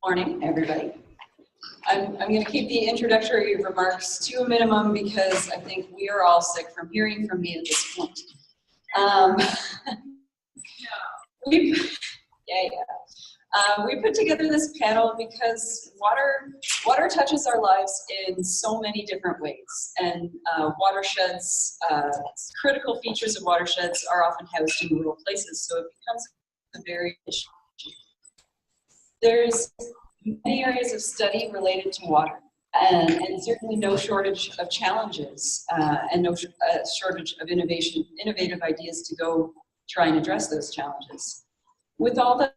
Morning, everybody. I'm going to keep the introductory remarks to a minimum because I think we are all sick from hearing from me at this point. We put together this panel because water touches our lives in so many different ways, and watersheds, critical features of watersheds are often housed in rural places, so it becomes a very issue. There's many areas of study related to water, and certainly no shortage of challenges, and no shortage of innovative ideas to go try and address those challenges. With all the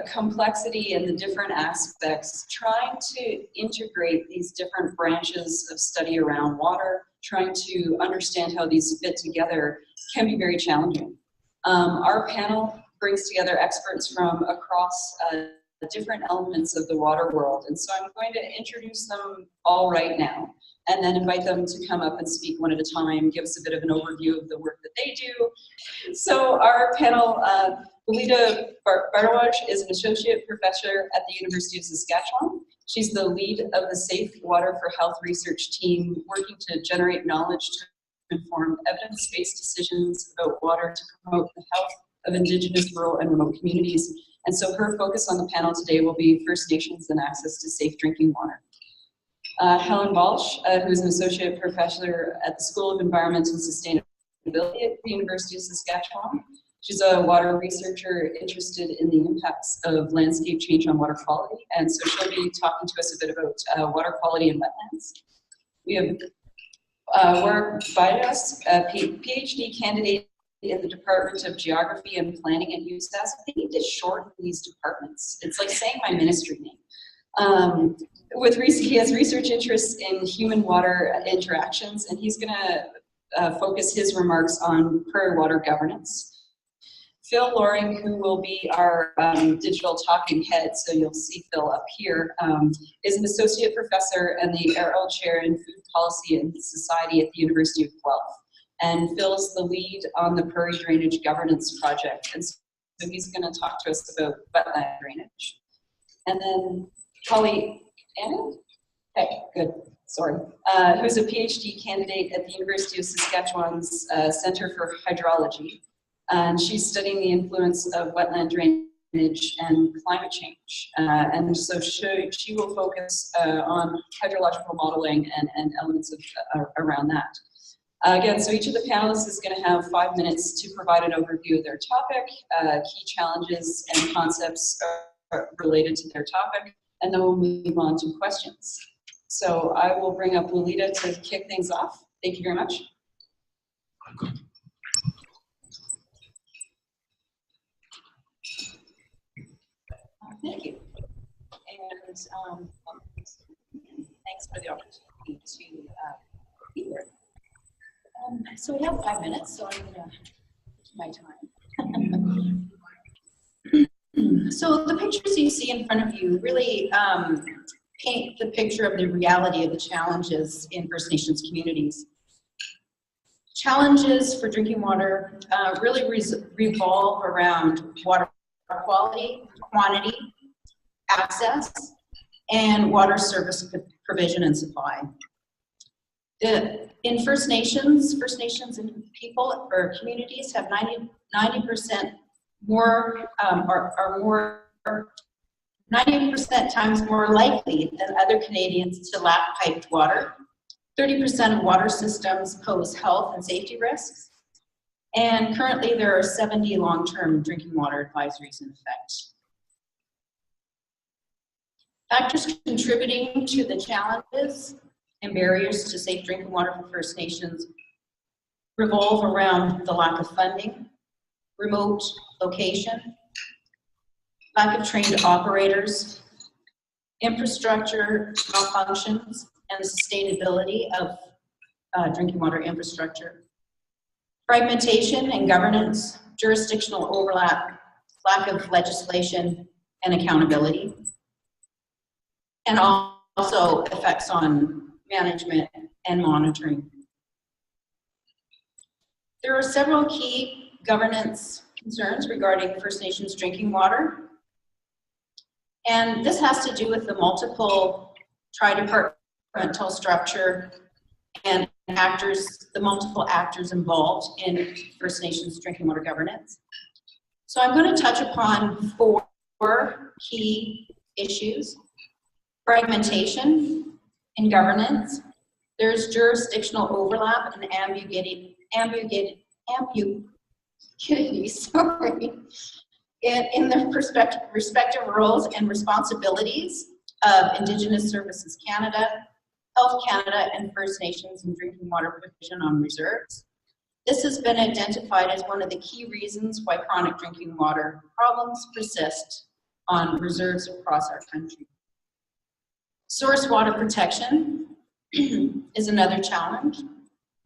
complexity and the different aspects, trying to integrate these different branches of study around water, trying to understand how these fit together can be very challenging. Our panel brings together experts from across different elements of the water world. And so I'm going to introduce them all right now, and then invite them to come up and speak one at a time, give us a bit of an overview of the work that they do. So our panel, Lalita Bharadwa is an associate professor at the University of Saskatchewan. She's the lead of the Safe Water for Health research team, working to generate knowledge to inform evidence-based decisions about water to promote the health of Indigenous, rural, and remote communities. And so her focus on the panel today will be First Nations and access to safe drinking water. Helen Baulch, who is an associate professor at the School of Environment and Sustainability at the University of Saskatchewan. She's a water researcher interested in the impacts of landscape change on water quality. And so she'll be talking to us a bit about water quality in wetlands. We have Warwick Bharadwa, a PhD candidate in the Department of Geography and Planning at USAS. I think he did shorten these departments. It's like saying my ministry name. He has research interests in human-water interactions, and he's going to focus his remarks on prairie water governance. Phil Loring, who will be our digital talking head, so you'll see Phil up here, is an associate professor and the Errol Chair in Food Policy and Society at the University of Guelph, and Phil's the lead on the Prairie Drainage Governance Project. And so he's going to talk to us about wetland drainage. And then Holly Annan? Okay, good, sorry. Who's a PhD candidate at the University of Saskatchewan's Center for Hydrology. And she's studying the influence of wetland drainage and climate change. And so she will focus on hydrological modeling and elements around that. Again, so each of the panelists is going to have 5 minutes to provide an overview of their topic, key challenges and concepts related to their topic, and then we'll move on to questions. So I will bring up Lalita to kick things off. Thank you very much. Thank you. And thanks for the opportunity to be here. So we have 5 minutes, so I'm going to take my time. So the pictures you see in front of you really paint the picture of the reality of the challenges in First Nations communities. Challenges for drinking water really revolve around water quality, quantity, access, and water service provision and supply. In First Nations and people or communities have 90% more, are more, 90% times more likely than other Canadians to lack piped water. 30% of water systems pose health and safety risks. And currently there are 70 long-term drinking water advisories in effect. Factors contributing to the challenges and barriers to safe drinking water for First Nations revolve around the lack of funding, remote location, lack of trained operators, infrastructure malfunctions, and the sustainability of drinking water infrastructure, fragmentation and governance, jurisdictional overlap, lack of legislation and accountability, and also effects on management and monitoring. There are several key governance concerns regarding First Nations drinking water. And this has to do with the multiple tri-departmental structure and actors, the multiple actors involved in First Nations drinking water governance. So I'm going to touch upon 4 key issues. Fragmentation in governance. There's jurisdictional overlap and ambiguity sorry, in the respective roles and responsibilities of Indigenous Services Canada, Health Canada, and First Nations in drinking water provision on reserves. This has been identified as one of the key reasons why chronic drinking water problems persist on reserves across our country. Source water protection is another challenge.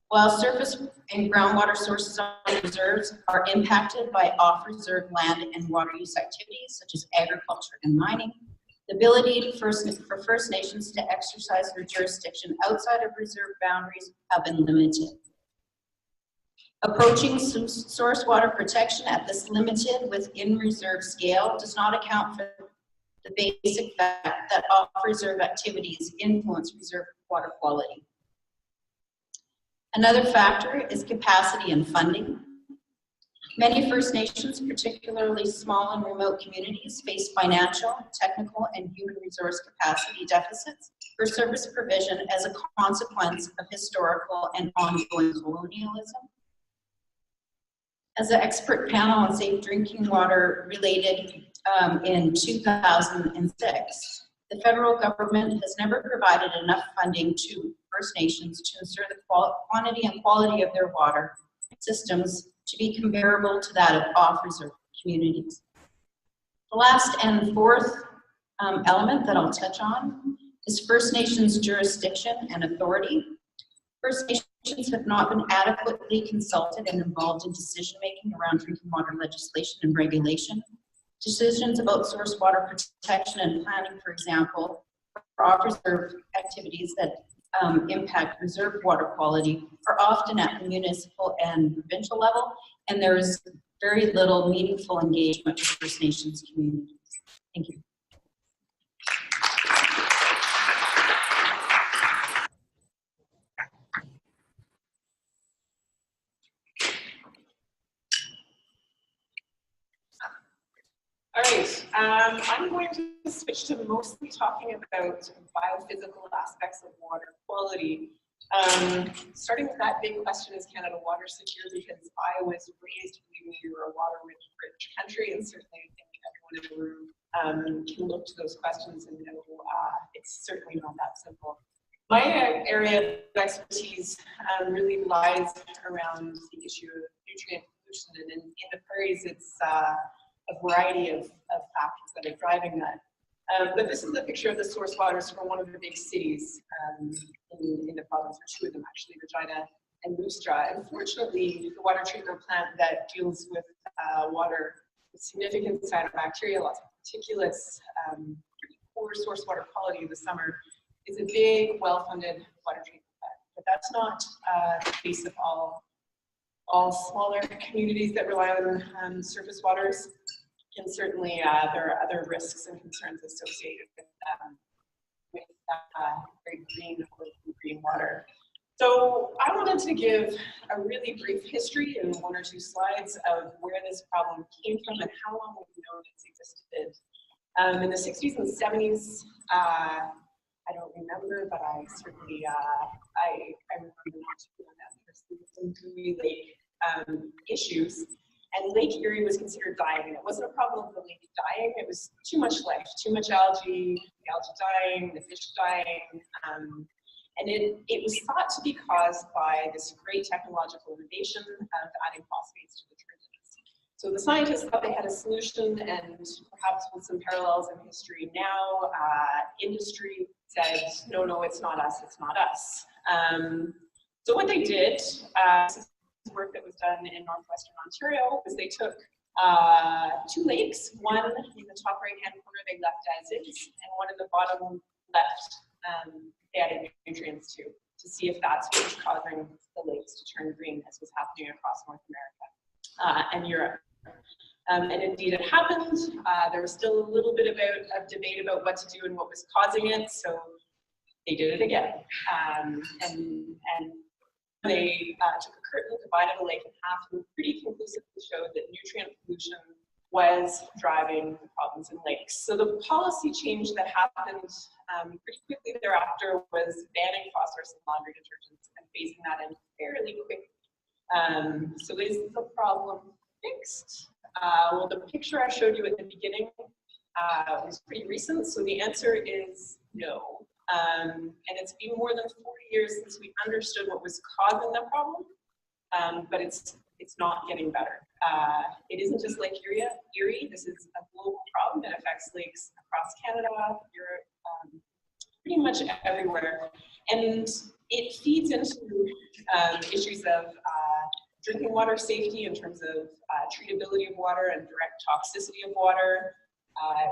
While surface and groundwater sources on reserves are impacted by off-reserve land and water use activities such as agriculture and mining, the ability for First Nations to exercise their jurisdiction outside of reserve boundaries have been limited. Approaching source water protection at this limited within reserve scale does not account for the basic fact that off-reserve activities influence reserve water quality. Another factor is capacity and funding. Many First Nations, particularly small and remote communities, face financial, technical, and human resource capacity deficits for service provision as a consequence of historical and ongoing colonialism. As an expert panel on safe drinking water related in 2006, the federal government has never provided enough funding to First Nations to ensure the quantity and quality of their water systems to be comparable to that of off-reserve communities. The last and 4th element that I'll touch on is First Nations jurisdiction and authority. First Nations have not been adequately consulted and involved in decision-making around drinking water legislation and regulation. Decisions about source water protection and planning, for example, for off-reserve activities that impact reserve water quality are often at the municipal and provincial level, and there is very little meaningful engagement with First Nations communities. Thank you. All right, I'm going to switch to mostly talking about biophysical aspects of water quality. Starting with that big question, is Canada water secure? Because I was raised believing we were a water-rich country, and certainly I think everyone in the room can look to those questions and know it's certainly not that simple. My area of expertise really lies around the issue of nutrient pollution, and in the prairies, it's a variety of factors that are driving that. But this is a picture of the source waters from one of the big cities in the province, or 2 of them actually, Regina and Moose Jaw. Unfortunately, the water treatment plant that deals with water with significant cyanobacteria, lots of particulates, pretty poor source water quality in the summer, is a big, well-funded water treatment plant. But that's not the case of all smaller communities that rely on surface waters. And certainly there are other risks and concerns associated with very green water. So I wanted to give a really brief history in 1 or 2 slides of where this problem came from and how long we've known it's existed. In the 60s and 70s, I don't remember, but I certainly I remember watching some Lake issues. And Lake Erie was considered dying. And it wasn't a problem of the lake dying, it was too much life, too much algae, the algae dying, the fish dying. And it was thought to be caused by this great technological innovation of adding phosphates to the detergents. So the scientists thought they had a solution, and perhaps with some parallels in history now, industry said, no, it's not us, it's not us. So what they did, work that was done in northwestern Ontario, was they took 2 lakes, one in the top right hand corner they left as is, and one in the bottom left they added nutrients to see if that's what was causing the lakes to turn green, as was happening across North America and Europe. And indeed it happened. There was still a little bit of debate about what to do and what was causing it, so they did it again. And they took a curtain, divided the lake in half, and pretty conclusively showed that nutrient pollution was driving the problems in lakes. So the policy change that happened pretty quickly thereafter was banning phosphorus in laundry detergents and phasing that in fairly quickly. So is the problem fixed? Well, the picture I showed you at the beginning was pretty recent, so the answer is no. And it's been more than 40 years since we understood what was causing the problem, but it's not getting better. It isn't just Lake Erie. This is a global problem that affects lakes across Canada, Europe, pretty much everywhere. And it feeds into issues of drinking water safety in terms of treatability of water and direct toxicity of water,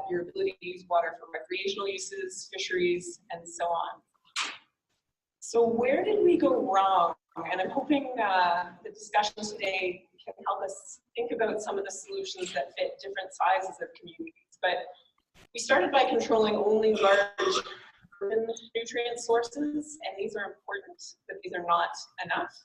your ability to use water for recreational uses, fisheries, and so on. So where did we go wrong? And I'm hoping the discussion today can help us think about some of the solutions that fit different sizes of communities. But we started by controlling only large urban nutrient sources, and these are important, but these are not enough.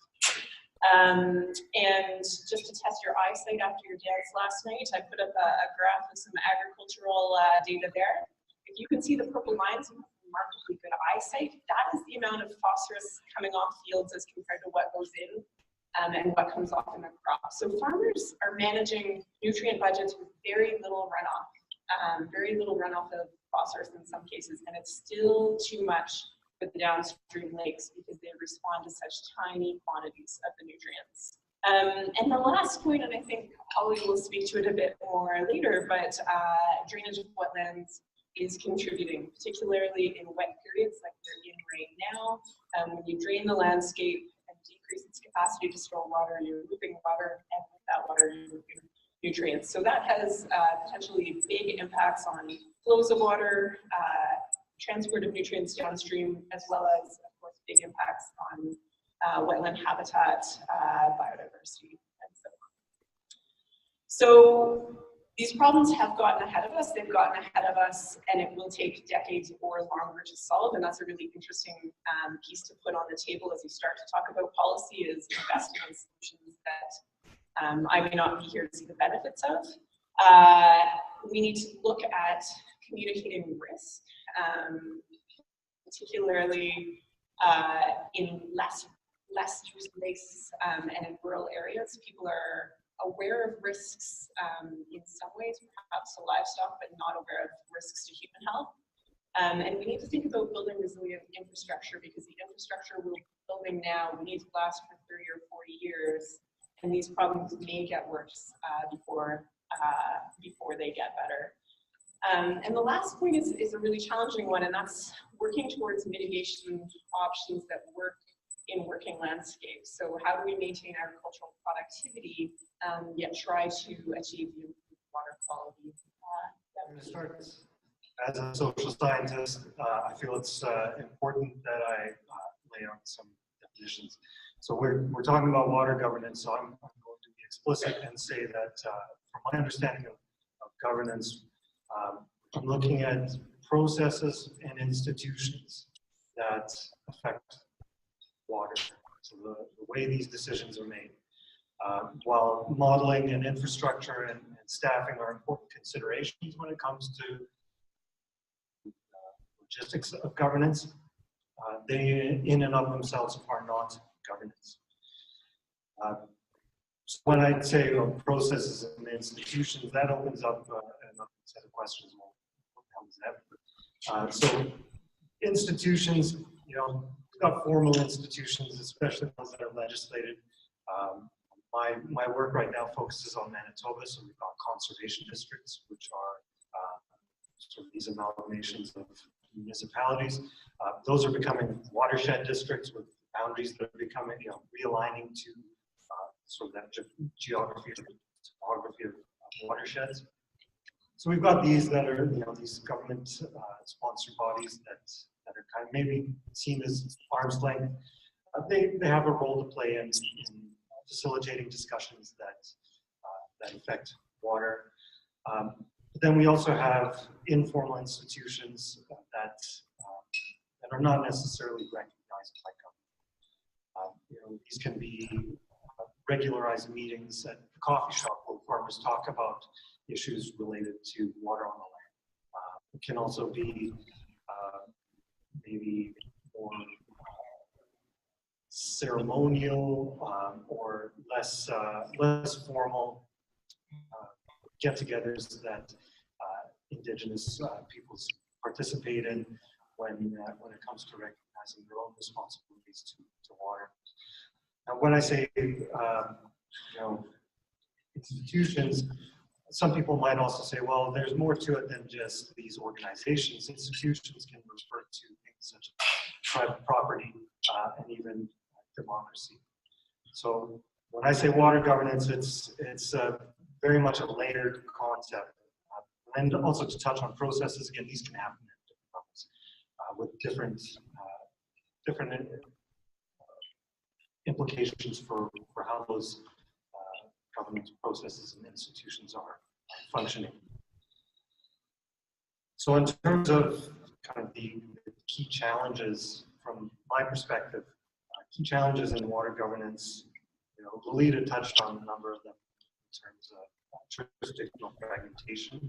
And just to test your eyesight after your dance last night, I put up a graph of some agricultural data there. If you can see the purple lines, you have remarkably good eyesight. That is the amount of phosphorus coming off fields as compared to what goes in and what comes off in the crop. So farmers are managing nutrient budgets with very little runoff of phosphorus in some cases, and it's still too much with the downstream lakes because they respond to such tiny quantities of the nutrients. And the last point, and I think Holly will speak to it a bit more later, but drainage of wetlands is contributing, particularly in wet periods like we're in right now. When you drain the landscape and decrease its capacity to store water, you're moving water, and with that water, you're moving nutrients. So that has potentially big impacts on flows of water, transport of nutrients downstream, as well as, of course, big impacts on wetland habitat, biodiversity, and so on. So these problems have gotten ahead of us, they've gotten ahead of us, and it will take decades or longer to solve, and that's a really interesting piece to put on the table as we start to talk about policy, is investing in solutions that I may not be here to see the benefits of. We need to look at communicating risk, particularly in less used lakes and in rural areas. People are aware of risks in some ways, perhaps to livestock, but not aware of risks to human health. And we need to think about building resilient infrastructure, because the infrastructure we're building now needs to last for 30 or 40 years, and these problems may get worse before they get better. And the last point is a really challenging one, and that's working towards mitigation options that work in working landscapes. So how do we maintain agricultural productivity, yet try to achieve the improved water quality? I'm going to start as a social scientist. I feel it's important that I lay out some definitions. So we're talking about water governance, so I'm going to be explicit and say that from my understanding of governance, I'm looking at processes and institutions that affect water, so the way these decisions are made. While modeling and infrastructure and staffing are important considerations when it comes to logistics of governance, they in and of themselves are not governance. So when I say processes and institutions, that opens up another set of questions. Well, what the hell is that? So institutions, we've got formal institutions, especially ones that are legislated. My work right now focuses on Manitoba, so we've got conservation districts, which are sort of these amalgamations of municipalities. Those are becoming watershed districts with boundaries that are becoming, realigning to sort of that geography, topography of watersheds. So we've got these that are, these government sponsored bodies that are kind of maybe seen as arm's length. They have a role to play in facilitating discussions that affect water. But then we also have informal institutions that are not necessarily recognized by government. These can be regularized meetings at the coffee shop where farmers talk about issues related to water on the land. It can also be maybe more ceremonial or less formal get-togethers that Indigenous peoples participate in when it comes to recognizing their own responsibilities to water. Now, when I say institutions, some people might also say, well, there's more to it than just these organizations. Institutions can refer to things such as private property and even democracy. So when I say water governance, it's very much a layered concept. And also to touch on processes, again, these can happen at different levels with different implications for how those governance processes and institutions are functioning. So in terms of kind of the key challenges from my perspective, key challenges in water governance, Lalita touched on a number of them in terms of jurisdictional fragmentation.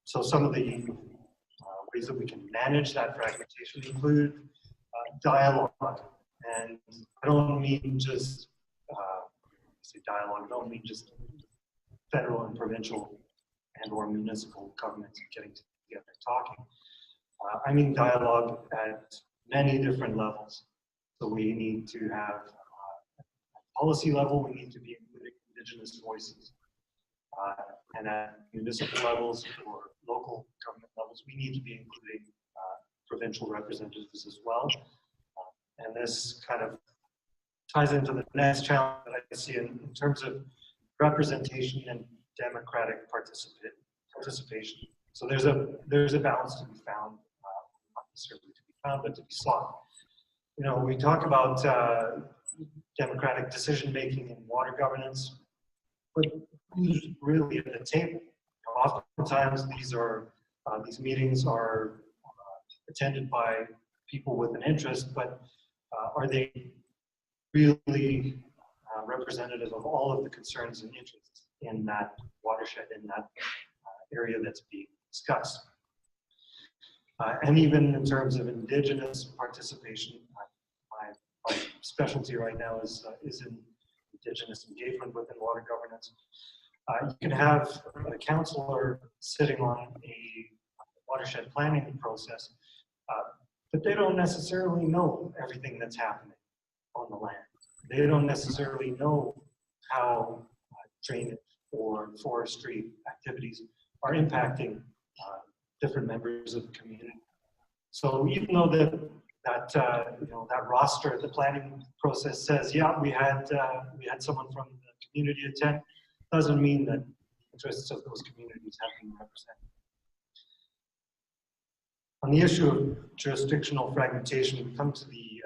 So some of the ways that we can manage that fragmentation include dialogue. And I don't mean just say dialogue, I don't mean just federal and provincial and or municipal governments getting together and talking. I mean dialogue at many different levels. So we need to have, at policy level, we need to be including Indigenous voices. And at municipal levels or local government levels, we need to be including provincial representatives as well. And this kind of ties into the next challenge that I see in terms of representation and democratic participation. So there's a balance to be found, not necessarily to be found, but to be sought. We talk about democratic decision-making in water governance, but who's really at the table? Oftentimes these meetings are attended by people with an interest, but are they really representative of all of the concerns and interests in that watershed, in that area that's being discussed? And even in terms of Indigenous participation, my specialty right now is in Indigenous engagement within water governance. You can have a councillor sitting on a watershed planning process, but they don't necessarily know everything that's happening on the land. They don't necessarily know how drainage or forestry activities are impacting different members of the community. So even though that roster at the planning process says, yeah, we had someone from the community attend, doesn't mean that interests of those communities have been represented. On the issue of jurisdictional fragmentation, we come to the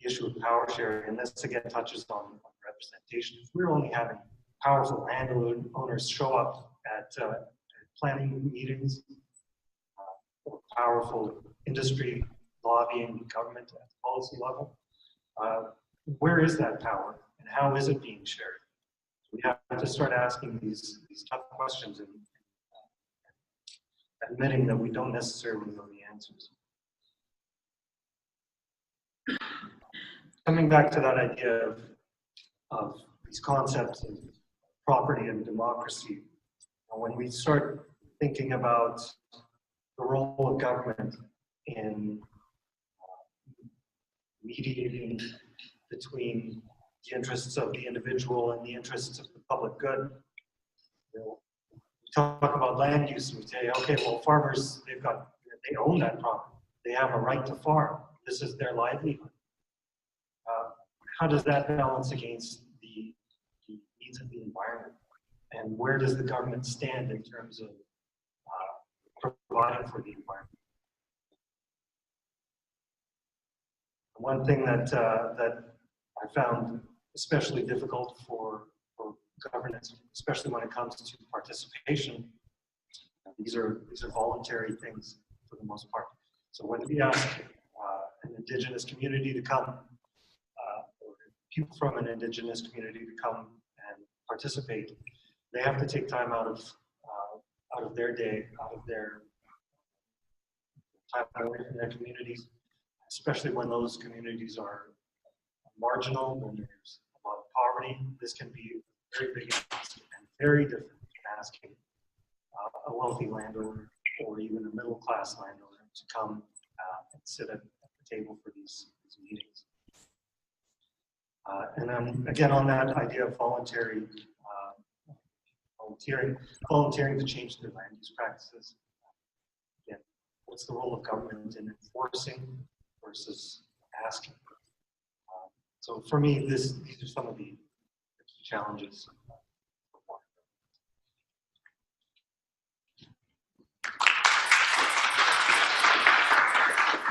issue of power sharing, and this again touches on representation. If we're only having powerful landowners show up at planning meetings, or powerful industry lobbying government at the policy level, where is that power and how is it being shared? We have to start asking these tough questions and admitting that we don't necessarily know the answers. Coming back to that idea of these concepts of property and democracy, when we start thinking about the role of government in mediating between the interests of the individual and the interests of the public good. We talk about land use and we say, okay, well, farmers, they own that property. They have a right to farm. This is their livelihood. How does that balance against the needs of the environment? And where does the government stand in terms of providing for the environment? One thing that I found especially difficult for governance, especially when it comes to participation. These are voluntary things for the most part. So when we ask an Indigenous community to come, or people from an Indigenous community to come and participate, they have to take time out of their day, out of their time away from their communities, especially when those communities are marginal, when there's a lot of poverty. This can be a very big ask and very different than asking a wealthy landowner or even a middle-class landowner to come and sit at the table for these meetings. And then again, on that idea of volunteering to change their land use practices. Again, what's the role of government in enforcing versus asking? So for me, these are some of the key challenges.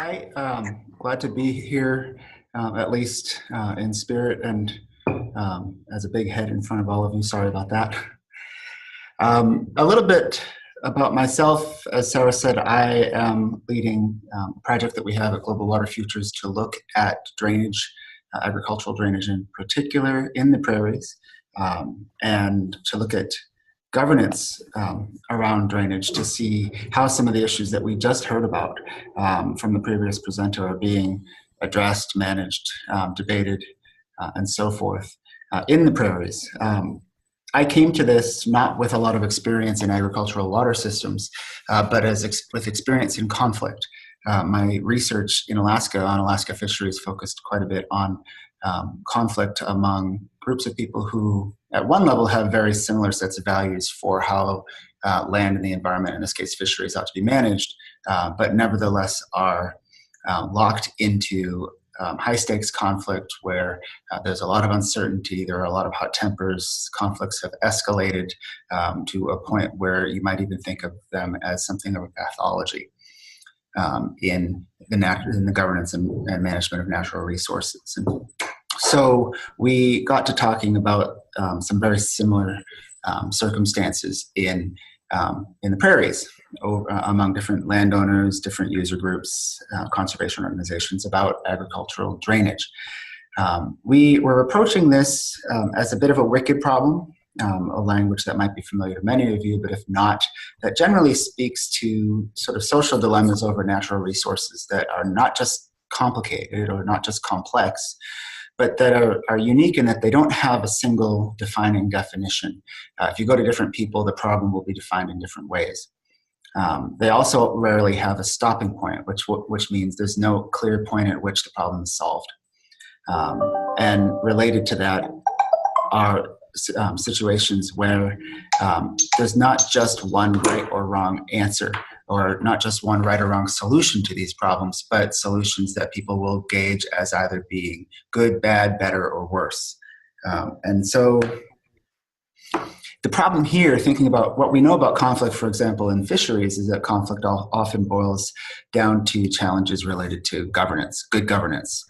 Hi, glad to be here, at least in spirit and as a big head in front of all of you. Sorry about that. A little bit about myself. As Sarah said, I am leading a project that we have at Global Water Futures to look at drainage, agricultural drainage in particular in the prairies, and to look at governance around drainage to see how some of the issues that we just heard about from the previous presenter are being addressed, managed, debated, and so forth in the prairies. I came to this not with a lot of experience in agricultural water systems, but with experience in conflict. My research in Alaska on Alaska fisheries focused quite a bit on conflict among groups of people who at one level have very similar sets of values for how land and the environment, in this case fisheries, ought to be managed, but nevertheless are locked into high stakes conflict where there's a lot of uncertainty, there are a lot of hot tempers, conflicts have escalated to a point where you might even think of them as something of a pathology in the governance and management of natural resources. And so we got to talking about some very similar circumstances in the prairies among different landowners, different user groups, conservation organizations about agricultural drainage. We were approaching this as a bit of a wicked problem, a language that might be familiar to many of you, but if not, that generally speaks to sort of social dilemmas over natural resources that are not just complicated or not just complex, but that are unique in that they don't have a single defining definition. If you go to different people, the problem will be defined in different ways. They also rarely have a stopping point, which means there's no clear point at which the problem is solved. And related to that are situations where there's not just one right or wrong answer, or not just one right or wrong solution to these problems, but solutions that people will gauge as either being good, bad, better, or worse. And so the problem here, thinking about what we know about conflict, for example, in fisheries, is that conflict often boils down to challenges related to governance, good governance,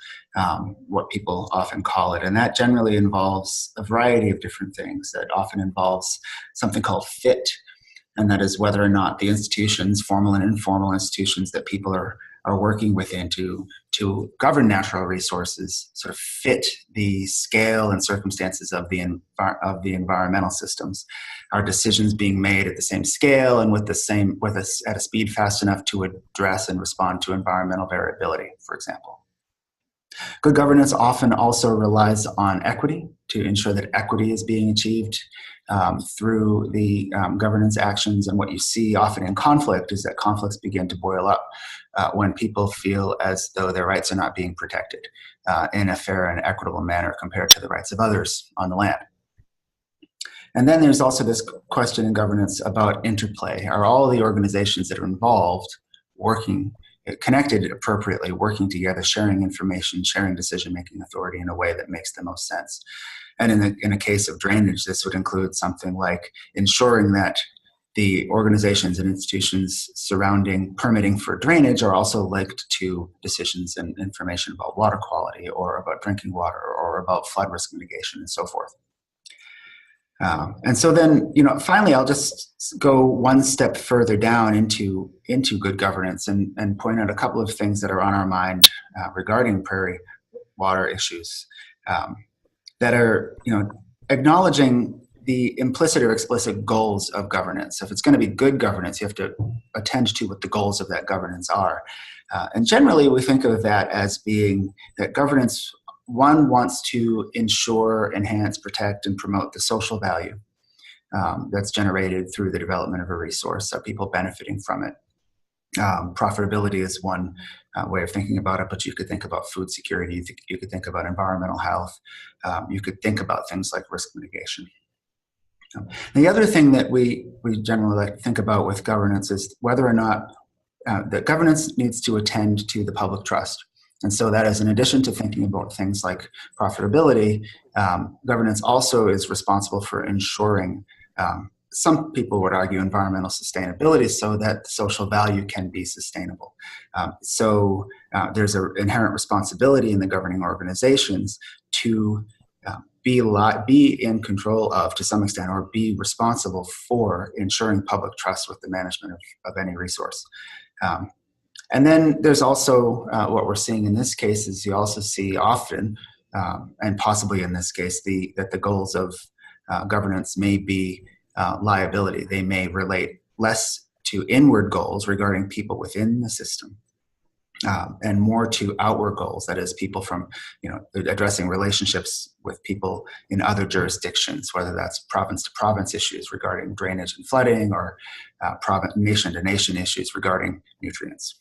what people often call it. And that generally involves a variety of different things. That often involves something called fit, and that is whether or not the institutions, formal and informal institutions that people are working within to govern natural resources sort of fit the scale and circumstances of the environmental systems. Are decisions being made at the same scale and at a speed fast enough to address and respond to environmental variability, for example? Good governance often also relies on equity to ensure that equity is being achieved through the governance actions. And what you see often in conflict is that conflicts begin to boil up when people feel as though their rights are not being protected in a fair and equitable manner compared to the rights of others on the land. And then there's also this question in governance about interplay. Are all the organizations that are involved connected appropriately, working together, sharing information, sharing decision-making authority in a way that makes the most sense? And in a case of drainage, this would include something like ensuring that the organizations and institutions surrounding permitting for drainage are also linked to decisions and information about water quality or about drinking water or about flood risk mitigation and so forth. And so then, finally, I'll just go one step further down into good governance and point out a couple of things that are on our mind regarding prairie water issues that are, acknowledging the implicit or explicit goals of governance. If it's going to be good governance, you have to attend to what the goals of that governance are. And generally, we think of that as being that governance, one, wants to ensure, enhance, protect, and promote the social value that's generated through the development of a resource, so people benefiting from it. Profitability is one way of thinking about it, but you could think about food security, you could think about environmental health, you could think about things like risk mitigation. The other thing that we generally like to think about with governance is whether or not that governance needs to attend to the public trust. And so that is, in addition to thinking about things like profitability, governance also is responsible for ensuring, some people would argue, environmental sustainability so that the social value can be sustainable. So there's an inherent responsibility in the governing organizations to be in control of, to some extent, or be responsible for ensuring public trust with the management of any resource. And then there's also what we're seeing in this case is you also see often, and possibly in this case, that the goals of governance may be liability. They may relate less to inward goals regarding people within the system, and more to outward goals, that is, people from, addressing relationships with people in other jurisdictions, whether that's province to province issues regarding drainage and flooding, or nation to nation issues regarding nutrients.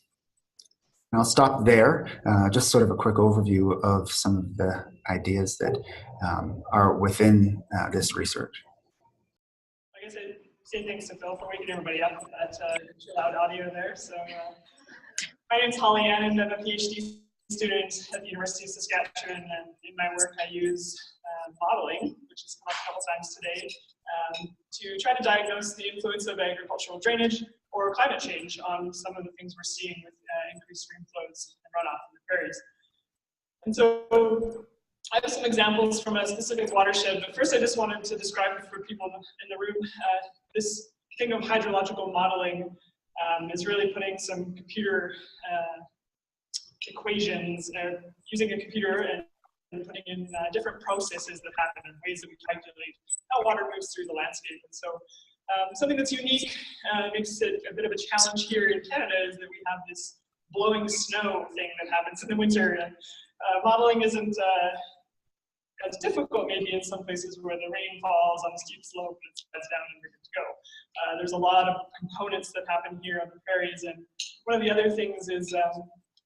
And I'll stop there, just sort of a quick overview of some of the ideas that are within this research. I guess I'd say thanks to Phil for waking everybody up with that loud audio there. So my name's Helen, and I'm a PhD student at the University of Saskatchewan, and in my work I use modeling, which has come up a couple times today, to try to diagnose the influence of agricultural drainage or climate change on some of the things we're seeing with increased stream flows and runoff in the prairies. And so I have some examples from a specific watershed, but first I just wanted to describe for people in the room, this thing of hydrological modeling is really putting some computer equations, using a computer and putting in different processes that happen and ways that we calculate how water moves through the landscape. And so something that's unique, makes it a bit of a challenge here in Canada, is that we have this blowing snow thing that happens in the winter. And modeling isn't as difficult maybe in some places where the rain falls on a steep slope and it spreads down and we're good to go. There's a lot of components that happen here on the prairies, and one of the other things is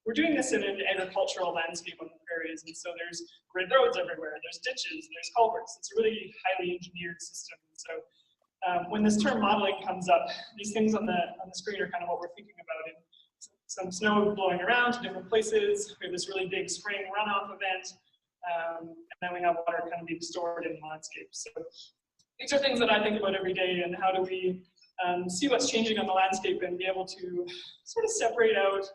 we're doing this in an agricultural landscape on the prairies, and so there's grid roads everywhere, there's ditches, there's culverts. It's a really highly engineered system. So when this term modeling comes up, these things on the screen are kind of what we're thinking about. And some snow blowing around to different places. We have this really big spring runoff event, and then we have water kind of being stored in the landscape. So these are things that I think about every day, and how do we see what's changing on the landscape and be able to sort of separate out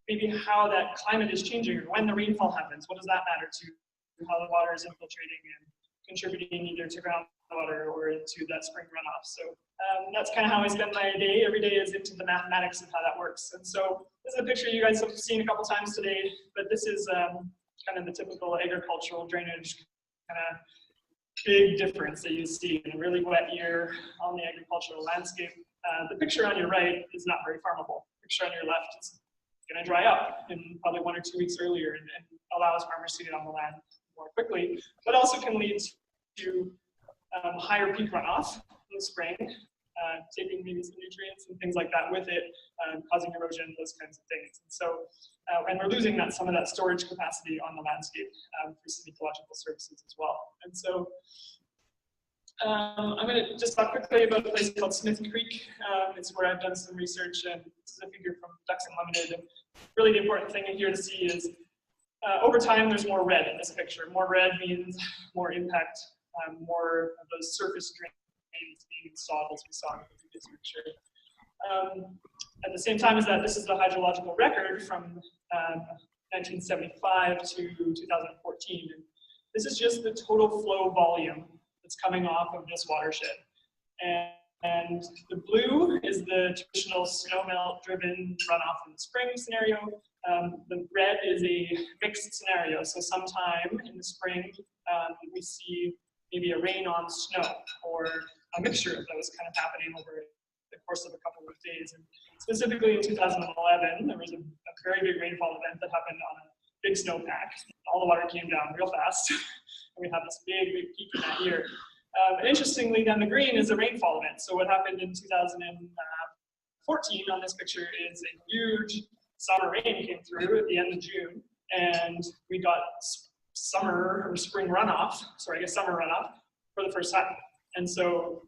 maybe how that climate is changing, or when the rainfall happens, what does that matter to how the water is infiltrating and contributing either to groundwater or into that spring runoff. So that's kind of how I spend my day. Every day is into the mathematics of how that works. And so this is a picture you guys have seen a couple times today, but this is kind of the typical agricultural drainage kind of big difference that you see in a really wet year on the agricultural landscape. The picture on your right is not very farmable. The picture on your left is going to dry up in probably 1 or 2 weeks earlier and allows farmers to get on the land more quickly, but also can lead to higher peak runoff in the spring, taking maybe some nutrients and things like that with it, causing erosion, those kinds of things. And so, and we're losing some of that storage capacity on the landscape for some ecological services as well. And so, I'm going to just talk quickly about a place called Smith Creek. It's where I've done some research, and this is a figure from Ducks Unlimited. And really the important thing here to see is over time there's more red in this picture. More red means more impact, more of those surface drains being installed, as we saw in the previous picture. At the same time as that, this is the hydrological record from 1975 to 2014. And this is just the total flow volume that's coming off of this watershed. And the blue is the traditional snowmelt-driven runoff in the spring scenario. The red is a mixed scenario. So sometime in the spring, we see maybe a rain on snow or a mixture of those kind of happening over the course of a couple of days. And specifically in 2011, there was a very big rainfall event that happened on a big snowpack. All the water came down real fast. And we had this big, big peak in that year. And interestingly, then the green is a rainfall event. So what happened in 2014 on this picture is a huge summer rain came through at the end of June, and we got summer or spring runoff, summer runoff for the first time. And so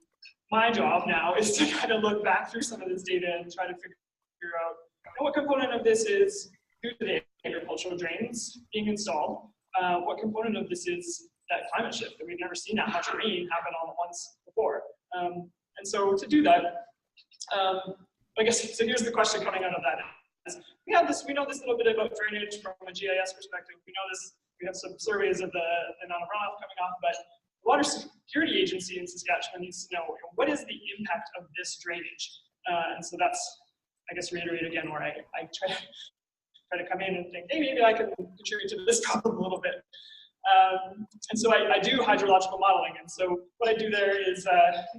my job now is to kind of look back through some of this data and try to figure out what component of this is due to the agricultural drains being installed, what component of this is that climate shift that we've never seen that much rain happen all at once before. And so to do that, I guess, so here's the question coming out of that. We know this little bit about drainage from a GIS perspective. We know this, we have some surveys of the amount of runoff coming off, but the Water Security Agency in Saskatchewan needs to know, what is the impact of this drainage? And so that's, I guess, reiterate again, where I try to come in and think, hey, maybe I can contribute to this problem a little bit. And so I do hydrological modeling. And so what I do there is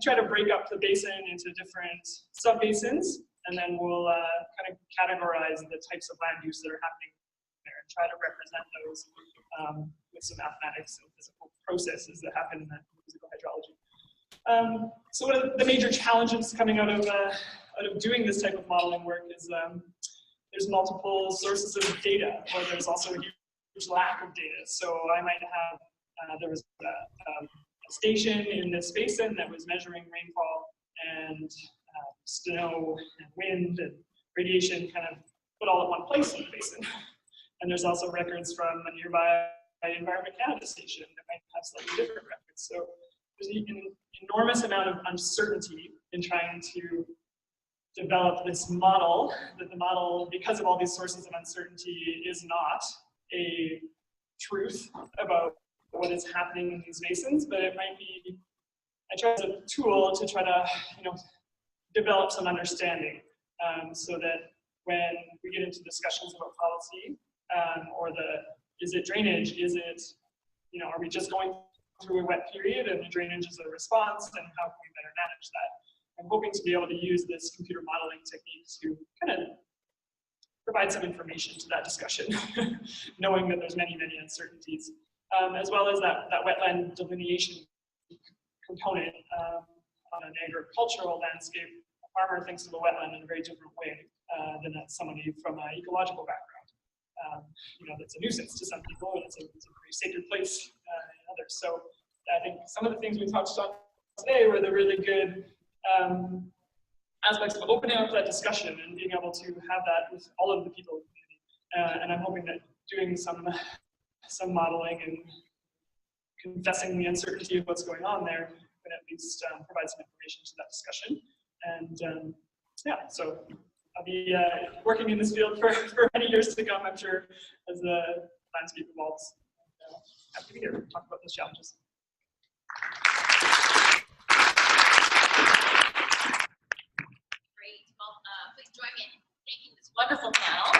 try to break up the basin into different sub-basins, and then we'll kind of categorize the types of land use that are happening there and try to represent those with some mathematics and physical processes that happen in that physical hydrology. So one of the major challenges coming out of doing this type of modeling work is there's multiple sources of data, or there's also a huge lack of data. So I might have, there was a station in this basin that was measuring rainfall and snow and wind and radiation kind of put all in one place in the basin. And there's also records from a nearby Environment Canada station that might have slightly different records. So there's an enormous amount of uncertainty in trying to develop this model, that the model, because of all these sources of uncertainty, is not a truth about what is happening in these basins, but it might be, I try as a tool to try to, develop some understanding so that when we get into discussions about policy or is it drainage, is it, are we just going through a wet period and the drainage is a response, and how can we better manage that? I'm hoping to be able to use this computer modeling technique to kind of provide some information to that discussion, knowing that there's many, many uncertainties, as well as that wetland delineation component on an agricultural landscape. A farmer thinks of a wetland in a very different way than somebody from an ecological background. That's a nuisance to some people, and it's a very sacred place in others. So I think some of the things we touched on today were the really good aspects of opening up that discussion and being able to have that with all of the people in the community. And I'm hoping that doing some modeling and confessing the uncertainty of what's going on there can at least provide some information to that discussion. And yeah, so I'll be working in this field for many years to come, I'm sure, as the landscape evolves. Happy to be here to talk about those challenges. Great. Well, please join me in thanking this wonderful panel.